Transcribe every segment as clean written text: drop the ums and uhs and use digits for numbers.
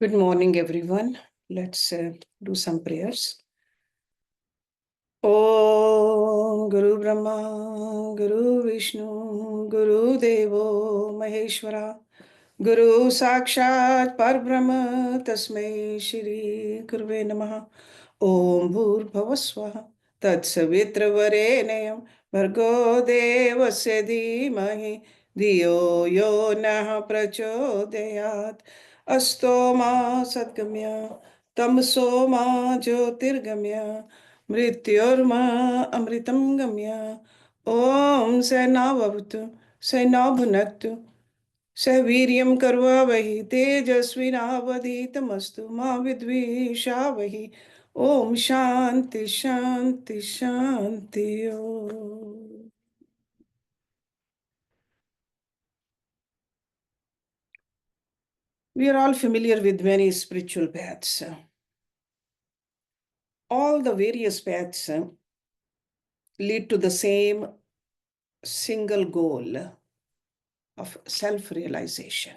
Good morning, everyone. Let's do some prayers. Om Guru Brahma, Guru Vishnu, Guru Devo Maheshwara, Guru Sakshat Parbrahma, Tasmai Shri Gurve Namaha. Om Bhurbhavasvaha, Tatsavitra Bhargo Devasya Dhimahi, Dhiyo Yo Nah Prachodayat, Asto Ma Sadgamya, Tamso Ma Jyotirgamya, Mrityorma Amritam Gamya. Om Sena Bhavatu, Sena Bhunatu, Saviryam Karvavahi, Tejasvinavadhitamastu, Ma Vidvishavahi. Om Shanti Shanti Shanti Om. We are all familiar with many spiritual paths. All the various paths lead to the same single goal of self-realization.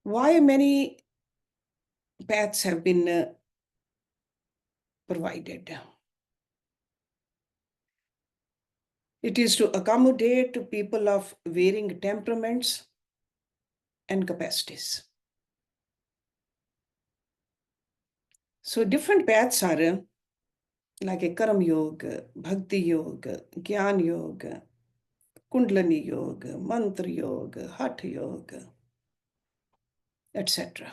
Why many paths have been provided? It is to accommodate people of varying temperaments and capacities. So different paths are like a Karma Yoga, Bhakti Yoga, Gyan Yoga, Kundalini Yoga, Mantra Yoga, Hatha Yoga, etc.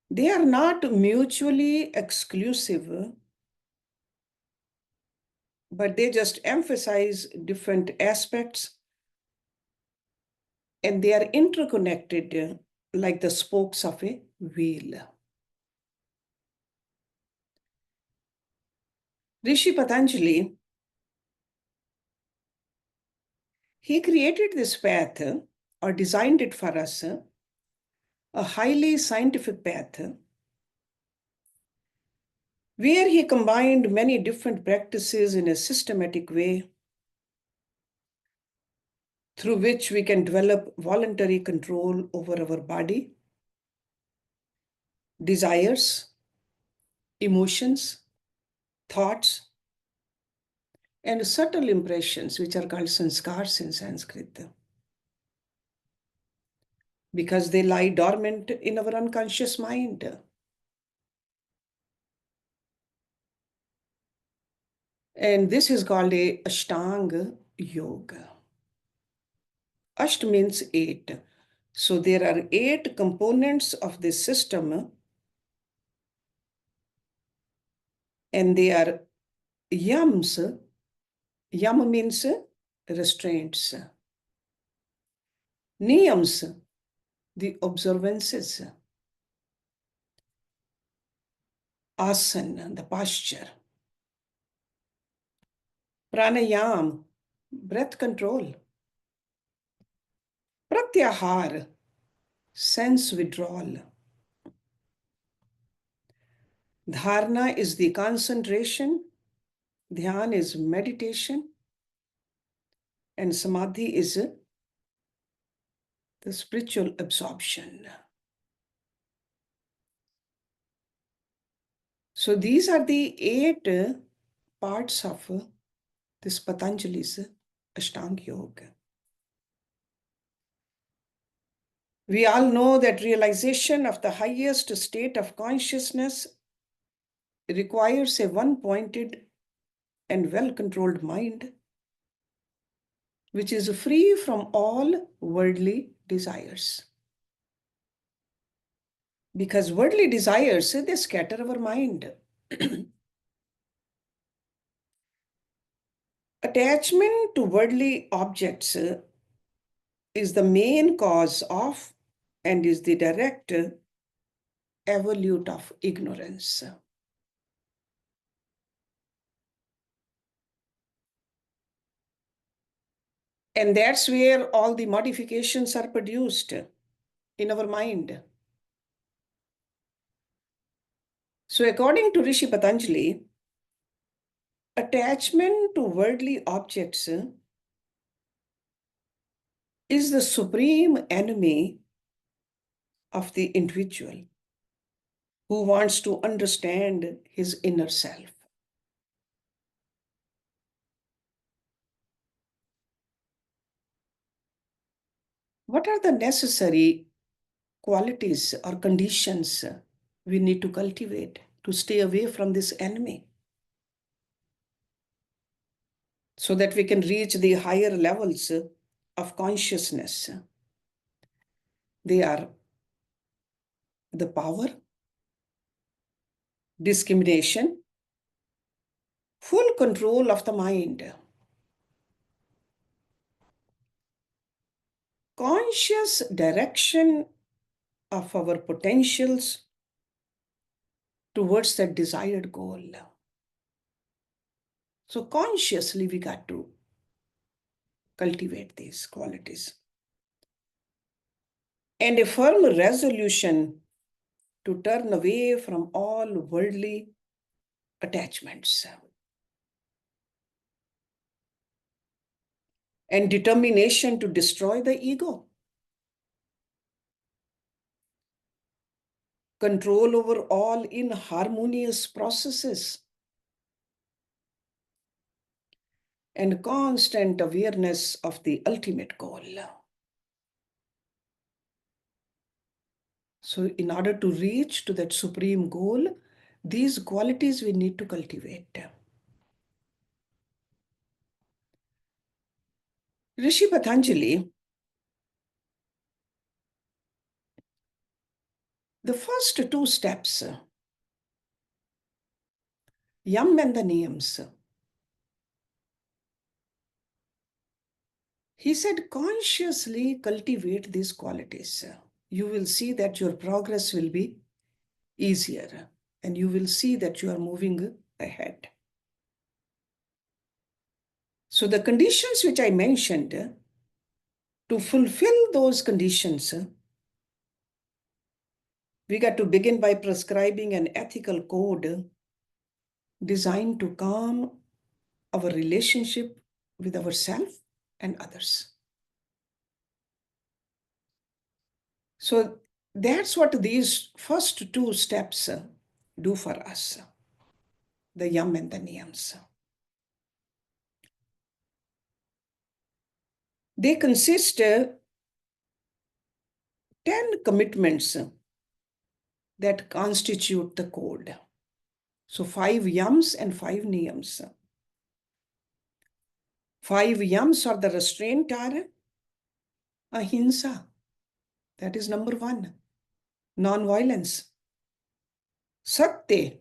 They are not mutually exclusive, but they just emphasize different aspects, and they are interconnected like the spokes of a wheel. Rishi Patanjali, he created this path or designed it for us, a highly scientific path, where he combined many different practices in a systematic way through which we can develop voluntary control over our body, desires, emotions, thoughts, and subtle impressions, which are called sanskars in Sanskrit, because they lie dormant in our unconscious mind. And this is called a Ashtanga Yoga. Asht means 8. So there are 8 components of this system, and they are yams. Yam means restraints. Niyams, the observances. Asana, the posture. Pranayam, breath control. Pratyahar, sense withdrawal. Dharana is the concentration. Dhyan is meditation. And samadhi is the spiritual absorption. So these are the 8 parts of this Patanjali's Ashtanga Yoga. We all know that realization of the highest state of consciousness requires a one-pointed and well-controlled mind, which is free from all worldly desires. Because worldly desires, they scatter our mind. Attachment to worldly objects is the main cause of and is the direct evolute of ignorance. And that's where all the modifications are produced in our mind. So according to Rishi Patanjali, attachment to worldly objects is the supreme enemy of the individual who wants to understand his inner self. What are the necessary qualities or conditions we need to cultivate to stay away from this enemy so that we can reach the higher levels of consciousness? They are the power, discrimination, full control of the mind, conscious direction of our potentials towards that desired goal. So consciously we got to cultivate these qualities. And a firm resolution to turn away from all worldly attachments. And determination to destroy the ego. Control over all inharmonious processes. And constant awareness of the ultimate goal. So in order to reach to that supreme goal, these qualities we need to cultivate. Rishi Patanjali, the first two steps, Yam and the Niyams, he said, consciously cultivate these qualities. You will see that your progress will be easier and you will see that you are moving ahead. So the conditions which I mentioned, to fulfill those conditions, we got to begin by prescribing an ethical code designed to calm our relationship with ourselves and others. So that's what these first two steps do for us, the Yam and the Niyams. They consist 10 commitments that constitute the code. So 5 Yams and 5 Niyams. 5 Yams are the restraint are ahimsa. That is number 1. Non-violence. Satya,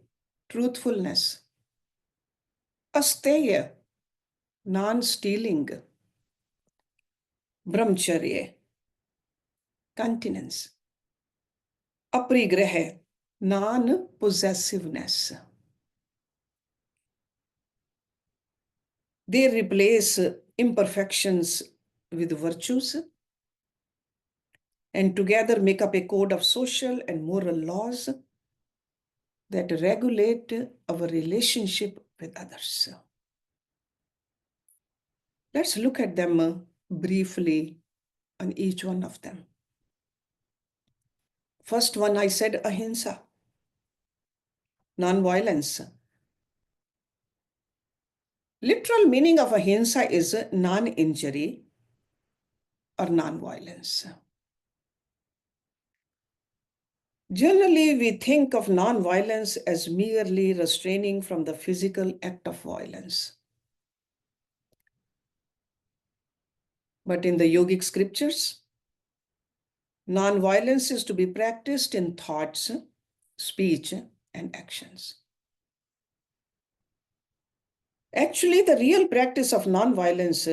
truthfulness. Asteya, non-stealing. Brahmacharya, continence. Aprigraha, non-possessiveness. They replace imperfections with virtues and together make up a code of social and moral laws that regulate our relationship with others. Let's look at them briefly on each one of them. First one, I said ahimsa, non-violence. Literal meaning of ahimsa is non-injury or non-violence. Generally, we think of non-violence as merely restraining from the physical act of violence. But in the yogic scriptures, non-violence is to be practiced in thoughts, speech, and actions. Actually, the real practice of non-violence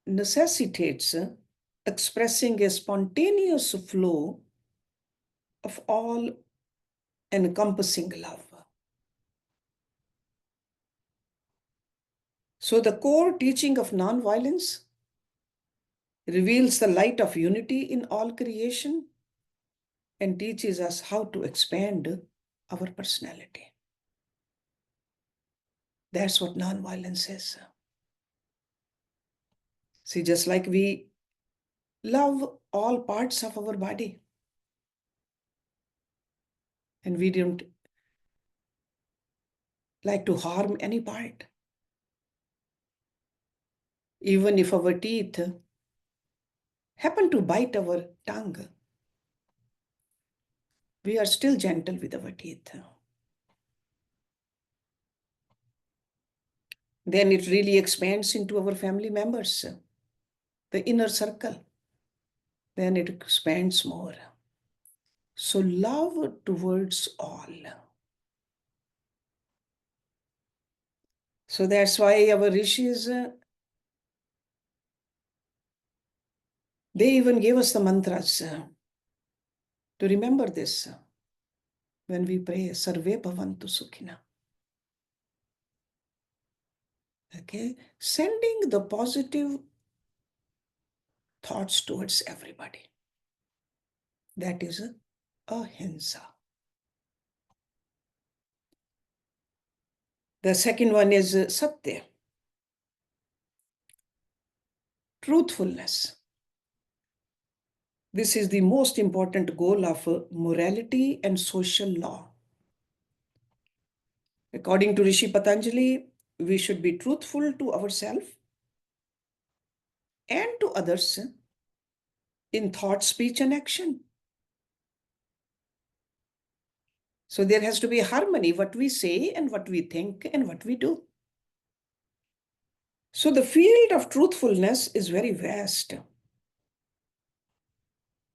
necessitates expressing a spontaneous flow of all-encompassing love. So the core teaching of non-violence reveals the light of unity in all creation and teaches us how to expand our personality. That's what non-violence is. See, just like we love all parts of our body. And we don't like to harm any part. Even if our teeth happen to bite our tongue, we are still gentle with our teeth. Then it really expands into our family members, the inner circle. Then it expands more. So love towards all. So that's why our rishis, they even gave us the mantras to remember this when we pray, Sarve Bhavantu Sukhina. Okay, sending the positive thoughts towards everybody. That is ahimsa. The second one is satya, truthfulness. This is the most important goal of morality and social law. According to Rishi Patanjali, we should be truthful to ourselves and to others in thought, speech, and action. So there has to be harmony, what we say and what we think and what we do. So the field of truthfulness is very vast.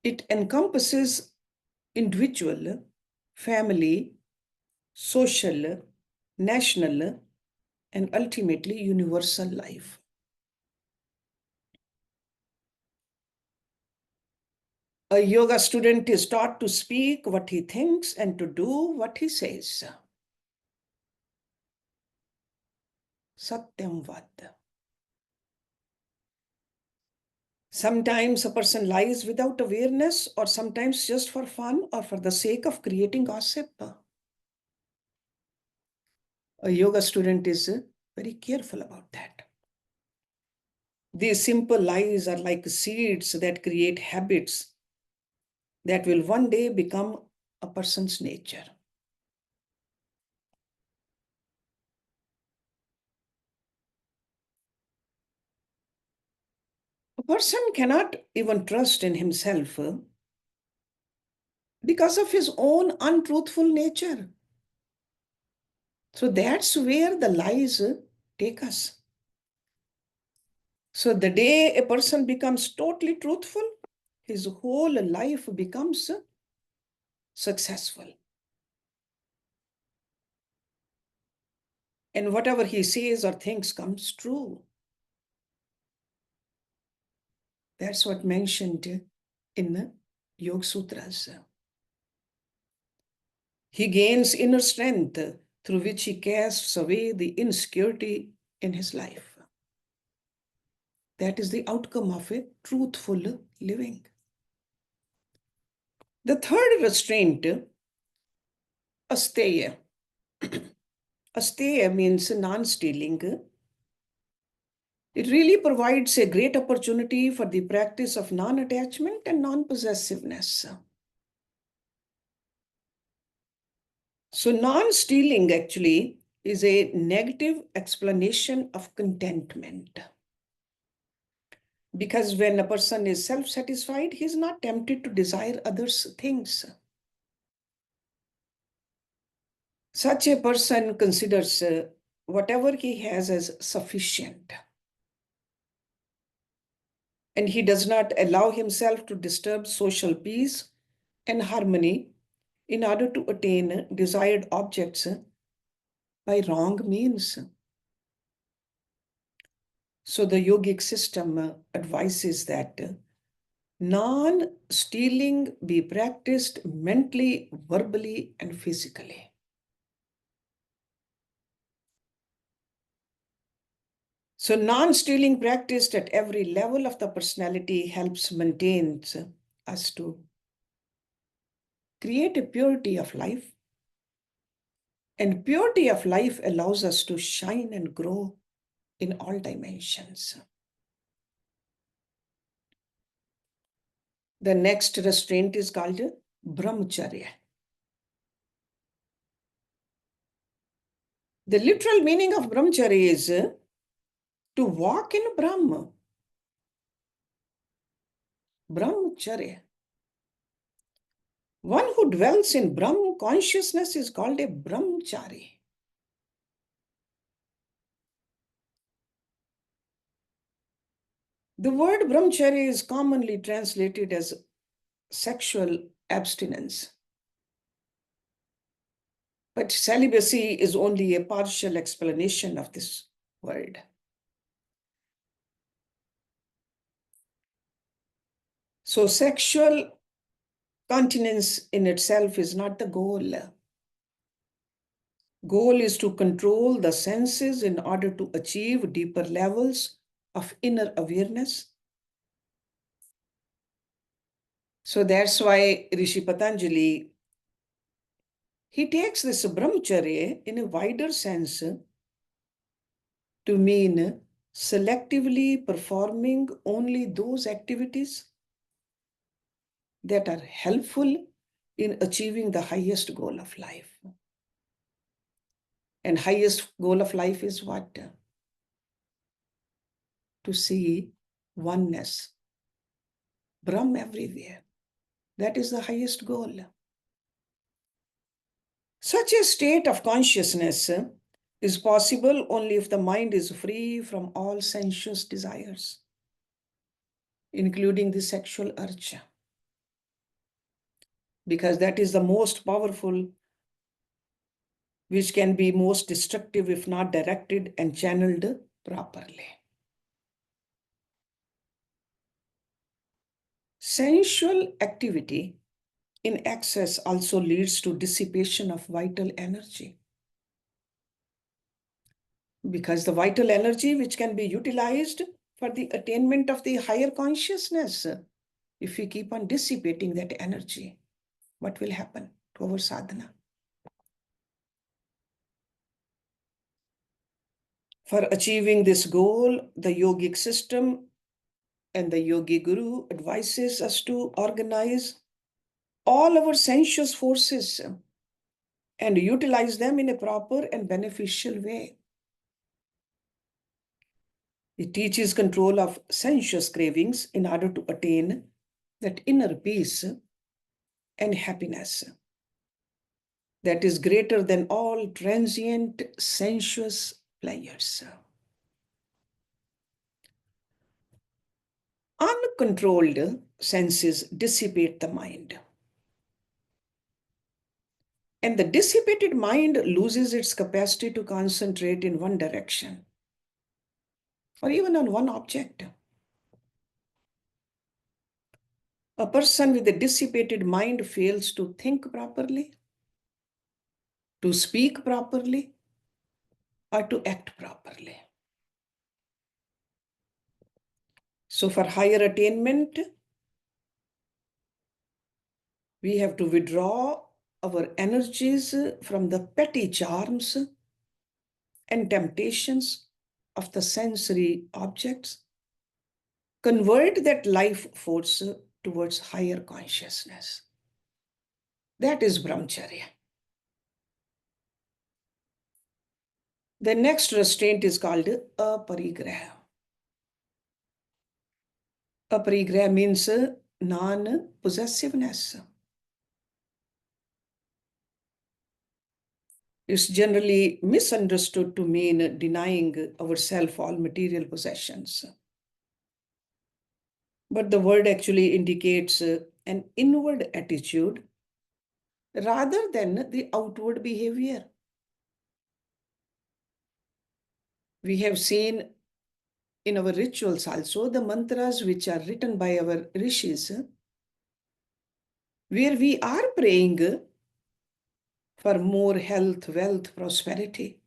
It encompasses individual, family, social, national, and ultimately universal life. A yoga student is taught to speak what he thinks and to do what he says. Satyam vad. Sometimes a person lies without awareness, or sometimes just for fun or for the sake of creating gossip. A yoga student is very careful about that. These simple lies are like seeds that create habits that will one day become a person's nature. A person cannot even trust in himself because of his own untruthful nature. So that's where the lies take us. So the day a person becomes totally truthful, his whole life becomes successful. And whatever he says or thinks comes true. That's what mentioned in the Yoga Sutras. He gains inner strength through which he casts away the insecurity in his life. That is the outcome of a truthful living. The third restraint, asteya. Asteya means non-stealing. It really provides a great opportunity for the practice of non-attachment and non-possessiveness. So non-stealing actually is a negative explanation of contentment. Because when a person is self-satisfied, he is not tempted to desire others' things. Such a person considers whatever he has as sufficient. And he does not allow himself to disturb social peace and harmony in order to attain desired objects by wrong means. So the yogic system advises that non-stealing be practiced mentally, verbally, and physically. So non-stealing practiced at every level of the personality helps maintain us to create a purity of life. And purity of life allows us to shine and grow in all dimensions. The next restraint is called brahmacharya. The literal meaning of brahmacharya is to walk in Brahma. Brahmacharya. One who dwells in Brahma consciousness is called a brahmachari. The word brahmacharya is commonly translated as sexual abstinence. But celibacy is only a partial explanation of this word. So sexual continence in itself is not the goal. Goal is to control the senses in order to achieve deeper levels of inner awareness. So that's why Rishi Patanjali, he takes this brahmacharya in a wider sense to mean selectively performing only those activities that are helpful in achieving the highest goal of life. And highest goal of life is what? To see oneness, Brahm everywhere. That is the highest goal. Such a state of consciousness is possible only if the mind is free from all sensuous desires, including the sexual urge, because that is the most powerful, which can be most destructive if not directed and channeled properly. Sensual activity in excess also leads to dissipation of vital energy, because the vital energy which can be utilized for the attainment of the higher consciousness, if we keep on dissipating that energy, what will happen to our sadhana? For achieving this goal, the yogic system and the yogi guru advises us to organize all our sensuous forces and utilize them in a proper and beneficial way. It teaches control of sensuous cravings in order to attain that inner peace and happiness that is greater than all transient sensuous pleasures. Uncontrolled senses dissipate the mind. And the dissipated mind loses its capacity to concentrate in one direction or even on one object. A person with a dissipated mind fails to think properly, to speak properly, or to act properly. So for higher attainment, we have to withdraw our energies from the petty charms and temptations of the sensory objects, convert that life force towards higher consciousness. That is brahmacharya. The next restraint is called aparigraha. Aparigraha means non-possessiveness. It's generally misunderstood to mean denying ourselves all material possessions. But the word actually indicates an inward attitude rather than the outward behavior. We have seen in our rituals also the mantras which are written by our rishis, where we are praying for more health, wealth, prosperity.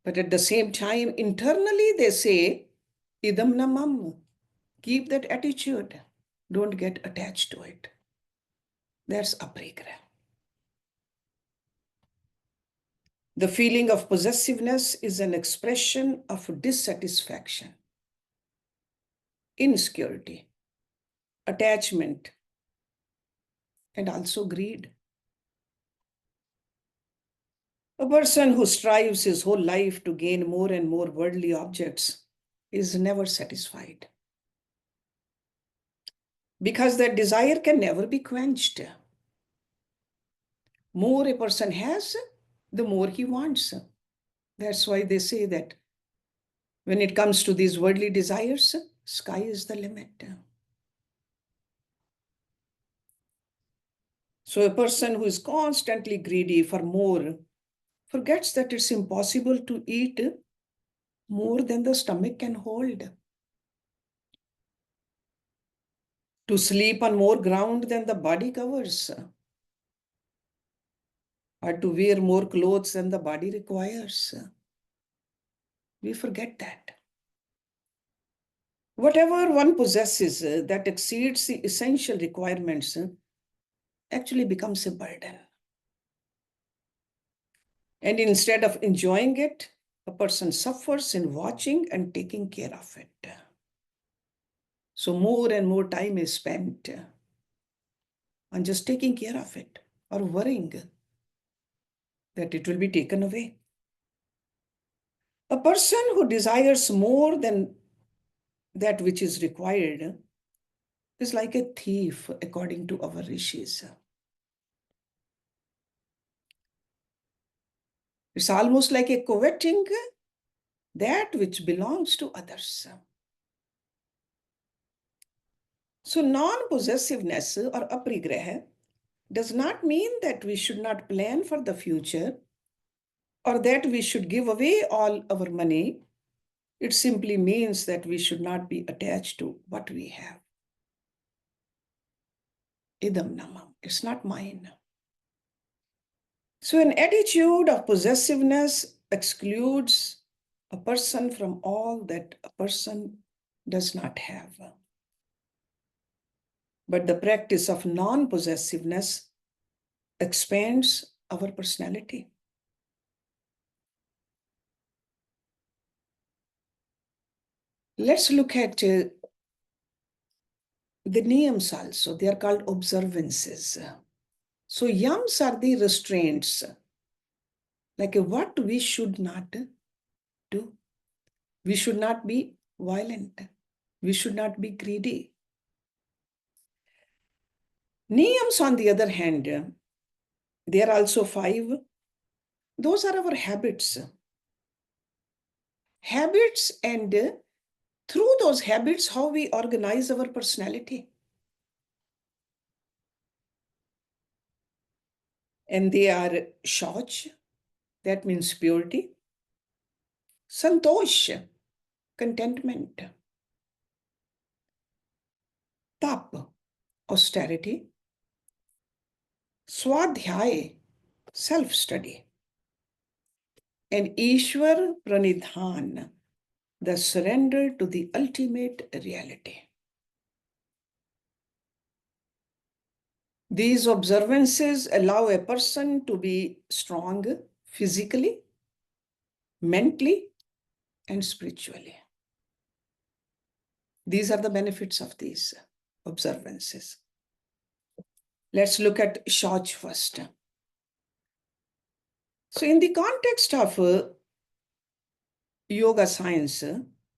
But at the same time, internally they say, idam namam, keep that attitude. Don't get attached to it. That's aparigraha. The feeling of possessiveness is an expression of dissatisfaction, insecurity, attachment, and also greed. A person who strives his whole life to gain more and more worldly objects is never satisfied, because that desire can never be quenched. More a person has, the more he wants. That's why they say that when it comes to these worldly desires, sky is the limit. So a person who is constantly greedy for more forgets that it's impossible to eat more than the stomach can hold, to sleep on more ground than the body covers, or to wear more clothes than the body requires. We forget that. Whatever one possesses that exceeds the essential requirements actually becomes a burden. And instead of enjoying it, a person suffers in watching and taking care of it. So more and more time is spent on just taking care of it or worrying that it will be taken away. A person who desires more than that which is required is like a thief, according to our rishis. It's almost like a coveting that which belongs to others. So non-possessiveness or aprigraha does not mean that we should not plan for the future or that we should give away all our money. It simply means that we should not be attached to what we have. Idam namam, it's not mine. So an attitude of possessiveness excludes a person from all that a person does not have. But the practice of non-possessiveness expands our personality. Let's look at the niyams also. They are called observances. So yams are the restraints, like what we should not do. We should not be violent. We should not be greedy. Niyams, on the other hand, there are also 5. Those are our habits. Habits, and through those habits, how we organize our personality. And they are shauch, that means purity. Santosh, contentment. Tap, austerity. Swadhyay, self-study. And Ishwar Pranidhan, the surrender to the ultimate reality. These observances allow a person to be strong physically, mentally, and spiritually. These are the benefits of these observances. Let's look at Shauch first. So in the context of yoga science,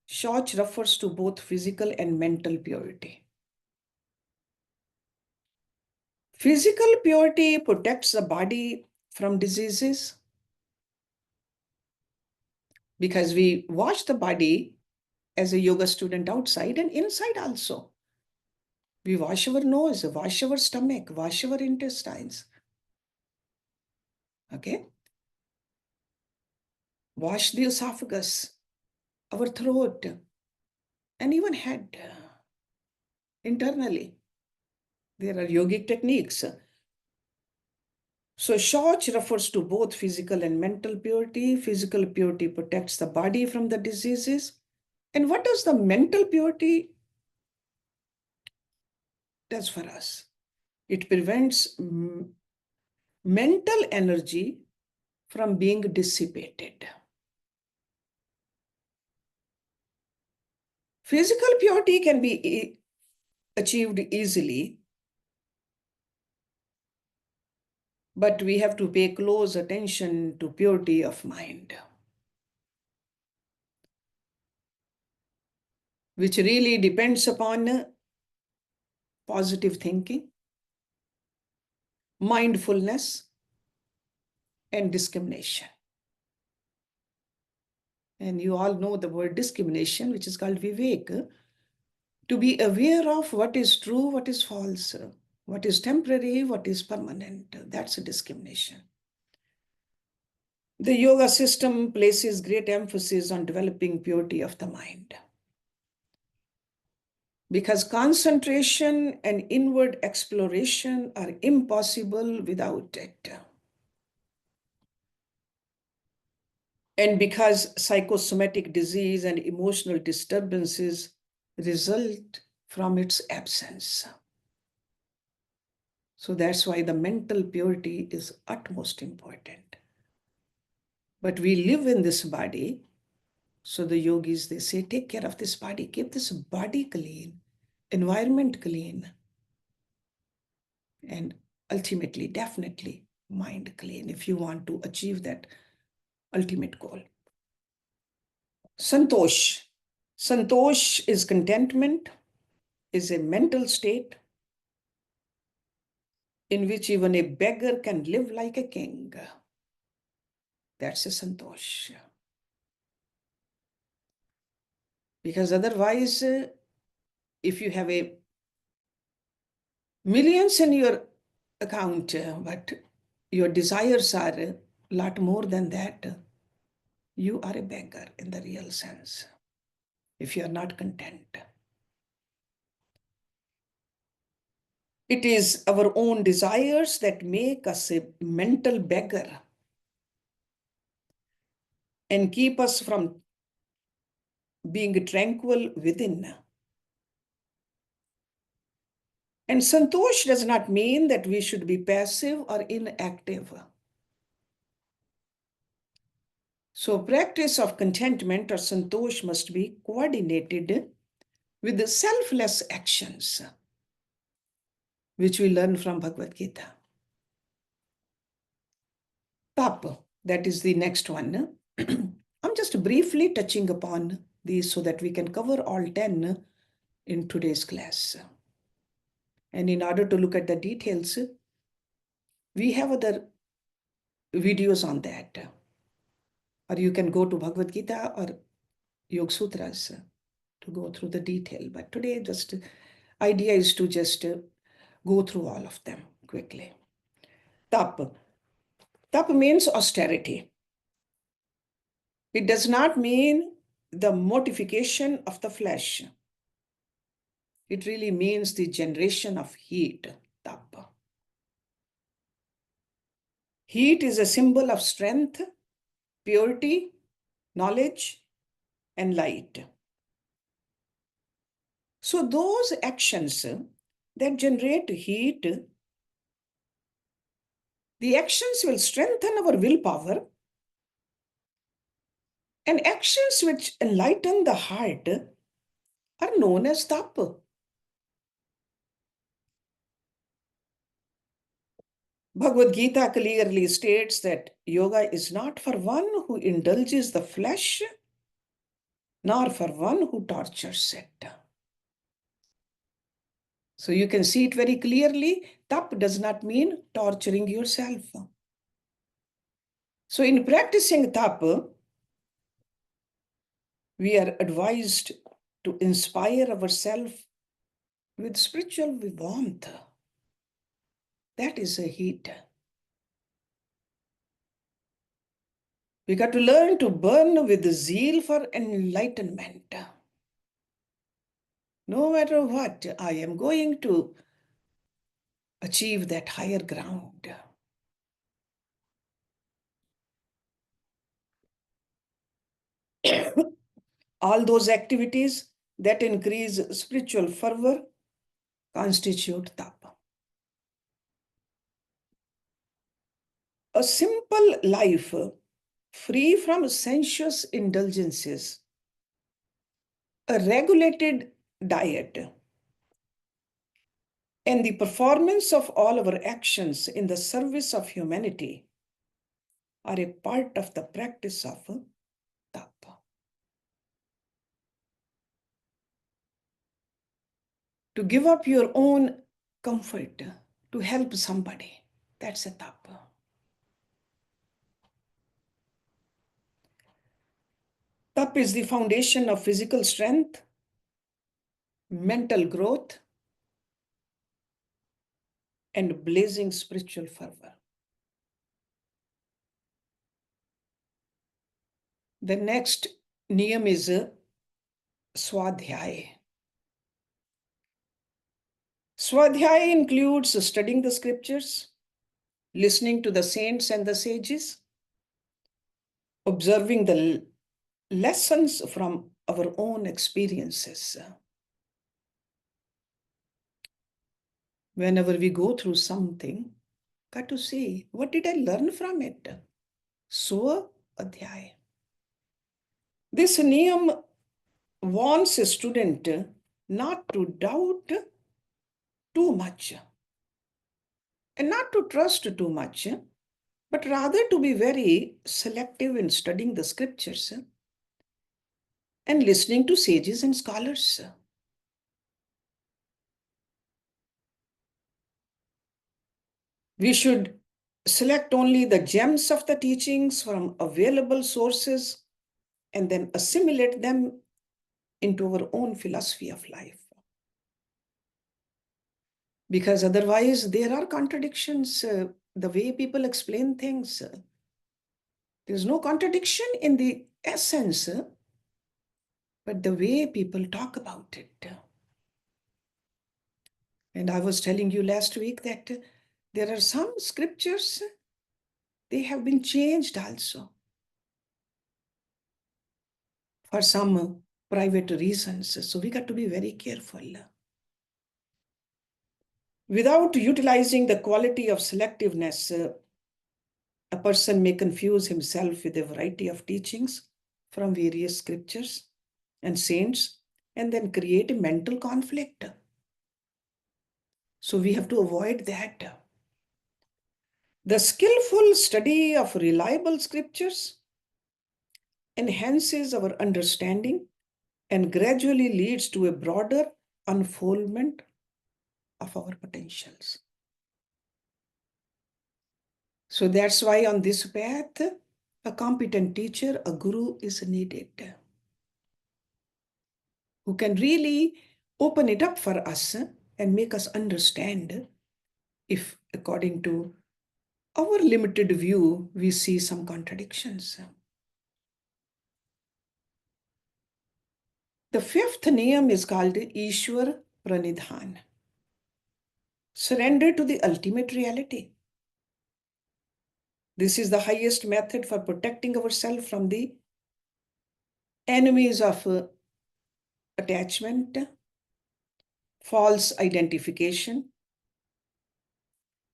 Shauch refers to both physical and mental purity. Physical purity protects the body from diseases because we wash the body as a yoga student outside and inside also. We wash our nose, wash our stomach, wash our intestines. Okay? Wash the esophagus, our throat, and even head internally. There are yogic techniques. So Shauch refers to both physical and mental purity. Physical purity protects the body from the diseases. And what does the mental purity does for us? It prevents mental energy from being dissipated. Physical purity can be achieved easily, but we have to pay close attention to purity of mind, which really depends upon positive thinking, mindfulness, and discrimination. And you all know the word discrimination, which is called vivek, to be aware of what is true, what is false, what is temporary, what is permanent. That's a discrimination. The yoga system places great emphasis on developing purity of the mind, because concentration and inward exploration are impossible without it. And because psychosomatic disease and emotional disturbances result from its absence. So that's why the mental purity is utmost important. But we live in this body. So the yogis, they say, take care of this body, keep this body clean, environment clean, and ultimately, definitely, mind clean if you want to achieve that ultimate goal. Santosh. Santosh is contentment, is a mental state in which even a beggar can live like a king. That's a santosh. Because otherwise, if you have a millions in your account, but your desires are a lot more than that, you are a beggar in the real sense, if you are not content. It is our own desires that make us a mental beggar and keep us from being tranquil within. And santosh does not mean that we should be passive or inactive. So practice of contentment or santosh must be coordinated with the selfless actions, which we learn from Bhagavad Gita. Tap, that is the next one. I'm just briefly touching upon these so that we can cover all 10 in today's class. And in order to look at the details, we have other videos on that. Or you can go to Bhagavad Gita or Yoga Sutras to go through the detail. But today, just idea is to just go through all of them quickly. Tap. Tap means austerity. It does not mean the mortification of the flesh. It really means the generation of heat. Tap. Heat is a symbol of strength, purity, knowledge, and light. So those actions that generate heat, the actions will strengthen our willpower, and actions which enlighten the heart are known as tapa. Bhagavad Gita clearly states that yoga is not for one who indulges the flesh, nor for one who tortures it. So you can see it very clearly. Tap does not mean torturing yourself. So in practicing tapa, we are advised to inspire ourselves with spiritual warmth. That is a heat. We got to learn to burn with zeal for enlightenment. No matter what, I am going to achieve that higher ground. All those activities that increase spiritual fervor constitute tapa. A simple life free from sensuous indulgences, a regulated diet, and the performance of all our actions in the service of humanity are a part of the practice of tapa. To give up your own comfort to help somebody, that's a tapa. Tap is the foundation of physical strength, mental growth, and blazing spiritual fervor. The next niyam is swadhyaya. Swadhyaya includes studying the scriptures, listening to the saints and the sages, observing the lessons from our own experiences. Whenever we go through something, got to see, what did I learn from it? Swadhyaya. This niyam warns a student not to doubt too much and not to trust too much, but rather to be very selective in studying the scriptures and listening to sages and scholars. We should select only the gems of the teachings from available sources and then assimilate them into our own philosophy of life. Because otherwise, there are contradictions. The way people explain things, there's no contradiction in the essence, but the way people talk about it. And I was telling you last week that there are some scriptures, they have been changed also for some private reasons. So we got to be very careful. Without utilizing the quality of selectiveness, a person may confuse himself with a variety of teachings from various scriptures and saints and then create a mental conflict. So we have to avoid that. The skillful study of reliable scriptures enhances our understanding and gradually leads to a broader unfoldment of our potentials. So that's why on this path, a competent teacher, a guru is needed, who can really open it up for us and make us understand if, according to our limited view, we see some contradictions. The fifth niyam is called Ishwar Pranidhan. Surrender to the ultimate reality. This is the highest method for protecting ourselves from the enemies of attachment, false identification,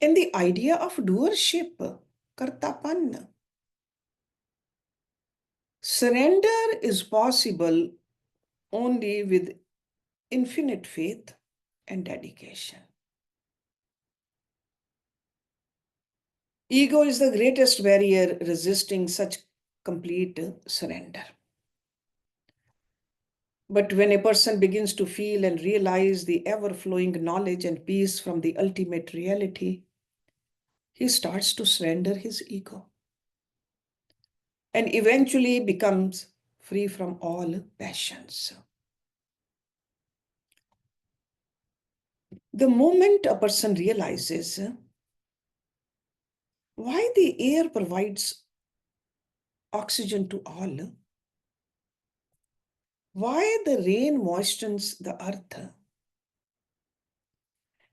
and the idea of doership, kartapan. Surrender is possible only with infinite faith and dedication. Ego is the greatest barrier resisting such complete surrender. But when a person begins to feel and realize the ever-flowing knowledge and peace from the ultimate reality, he starts to surrender his ego and eventually becomes free from all passions. The moment a person realizes why the air provides oxygen to all, why the rain moistens the earth,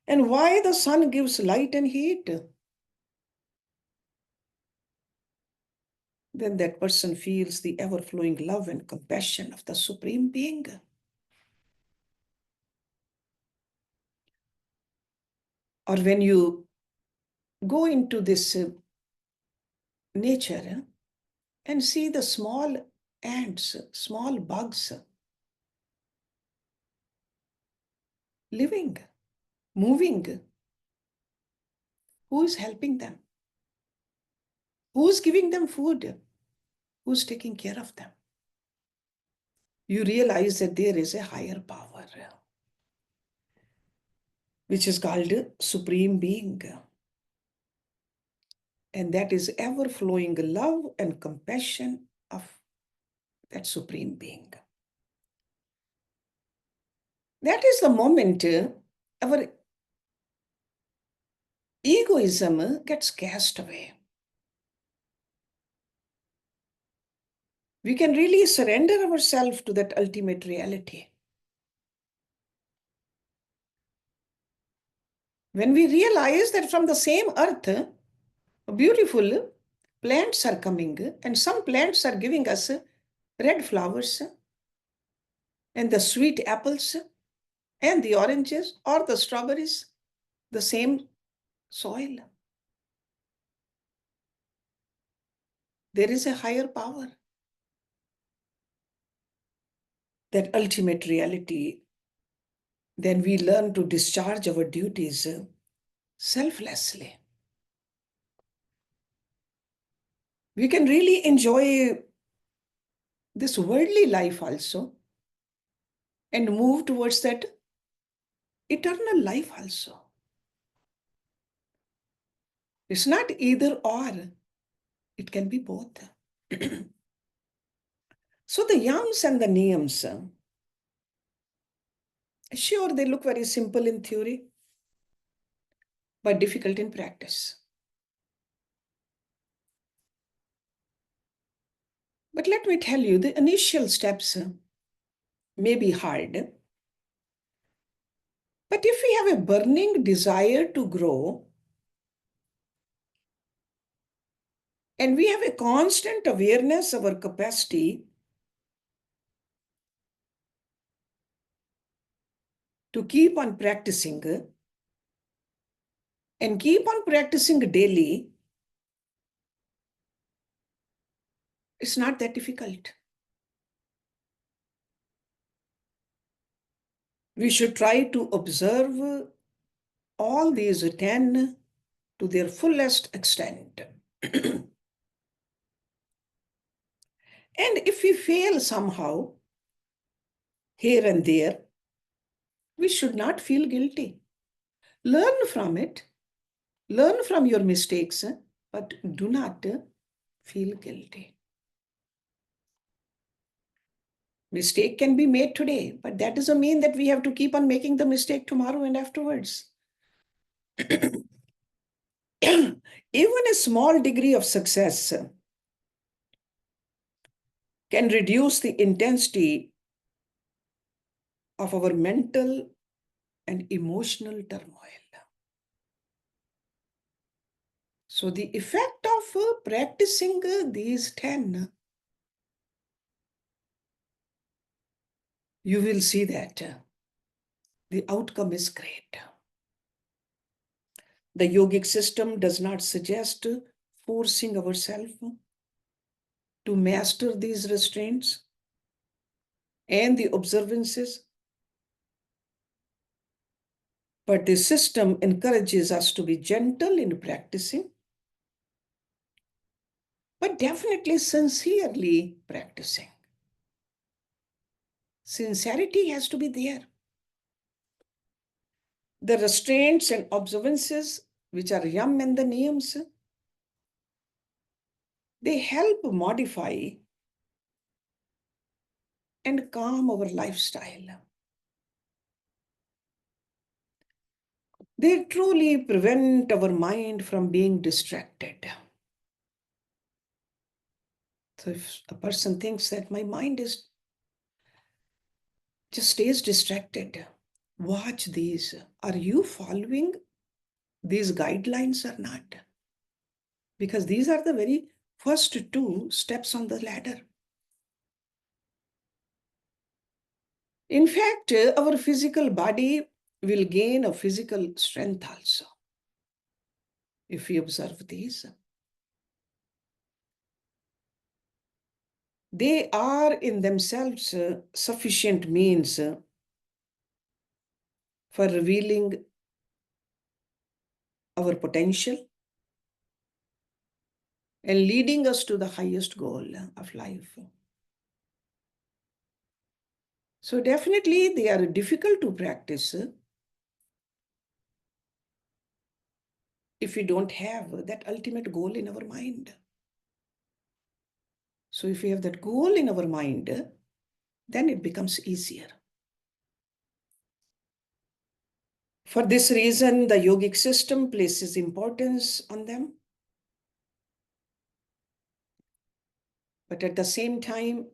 and why the sun gives light and heat, then that person feels the ever-flowing love and compassion of the Supreme Being. Or when you go into this nature and see the small ants, small bugs living, moving. Who is helping them? Who's giving them food? Who's taking care of them? You realize that there is a higher power, which is called Supreme Being. And that is ever flowing love and compassion of that Supreme Being. That is the moment our egoism gets cast away. We can really surrender ourselves to that ultimate reality. When we realize that from the same earth, beautiful plants are coming, and some plants are giving us red flowers, and the sweet apples, and the oranges or the strawberries, the same soil. There is a higher power. That ultimate reality, then we learn to discharge our duties selflessly. We can really enjoy this worldly life also and move towards that eternal life also. It's not either or, it can be both. So the yams and the niyams, sure, they look very simple in theory, but difficult in practice. But let me tell you, the initial steps may be hard. But if we have a burning desire to grow, and we have a constant awareness of our capacity to keep on practicing and keep on practicing daily, it's not that difficult. We should try to observe all these 10 to their fullest extent. And if we fail somehow, here and there, we should not feel guilty. Learn from it. Learn from your mistakes, but do not feel guilty. Mistake can be made today, but that doesn't mean that we have to keep on making the mistake tomorrow and afterwards. Even a small degree of success can reduce the intensity of our mental and emotional turmoil. So the effect of practicing these 10, you will see that the outcome is great. The yogic system does not suggest forcing ourselves to master these restraints and the observances, but the system encourages us to be gentle in practicing, but definitely sincerely practicing. Sincerity has to be there. The restraints and observances, which are yam and the niyams, they help modify and calm our lifestyle. They truly prevent our mind from being distracted. So if a person thinks that my mind is just stays distracted, watch these. Are you following these guidelines or not? Because these are the very first 2 steps on the ladder. In fact, our physical body will gain a physical strength also if we observe these. They are in themselves sufficient means for revealing our potential, and leading us to the highest goal of life. So definitely they are difficult to practice if we don't have that ultimate goal in our mind. So if we have that goal in our mind, then it becomes easier. For this reason, the yogic system places importance on them. But at the same time,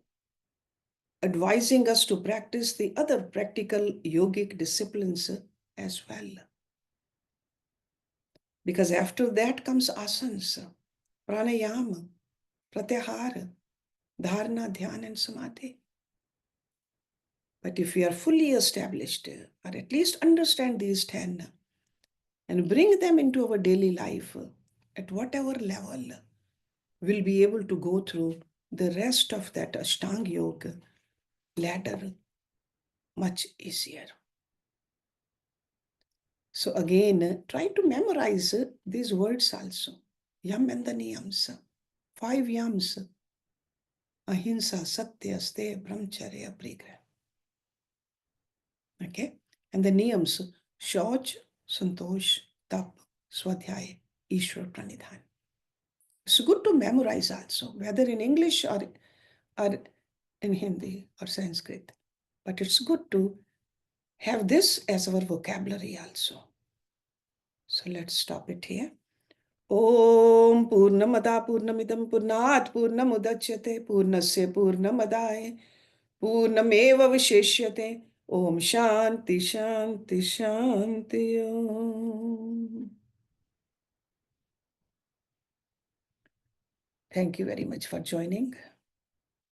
advising us to practice the other practical yogic disciplines as well. Because after that comes asanas, pranayama, pratyahara, dharana, dhyana, and samadhi. But if we are fully established, or at least understand these 10, and bring them into our daily life at whatever level, we'll be able to go through the rest of that Ashtanga Yoga ladder much easier. So again, try to memorize these words also. Yam and the niyams. 5 yams. Ahimsa, Satya, Ste, Brahmacharya, Aparigraha. Okay? And the niyams, Shauch, Santosh, Tap, Swadhyay, Ishwar Pranidhan. It's good to memorize also, whether in English or in Hindi or Sanskrit. But it's good to have this as our vocabulary also. So let's stop it here. Om Purnamada Purnamidam Purnat Purnamudachyate Purnasya Purnamadaye Purnameva Visheshyate Om Shanti Shanti Shanti Om. Thank you very much for joining.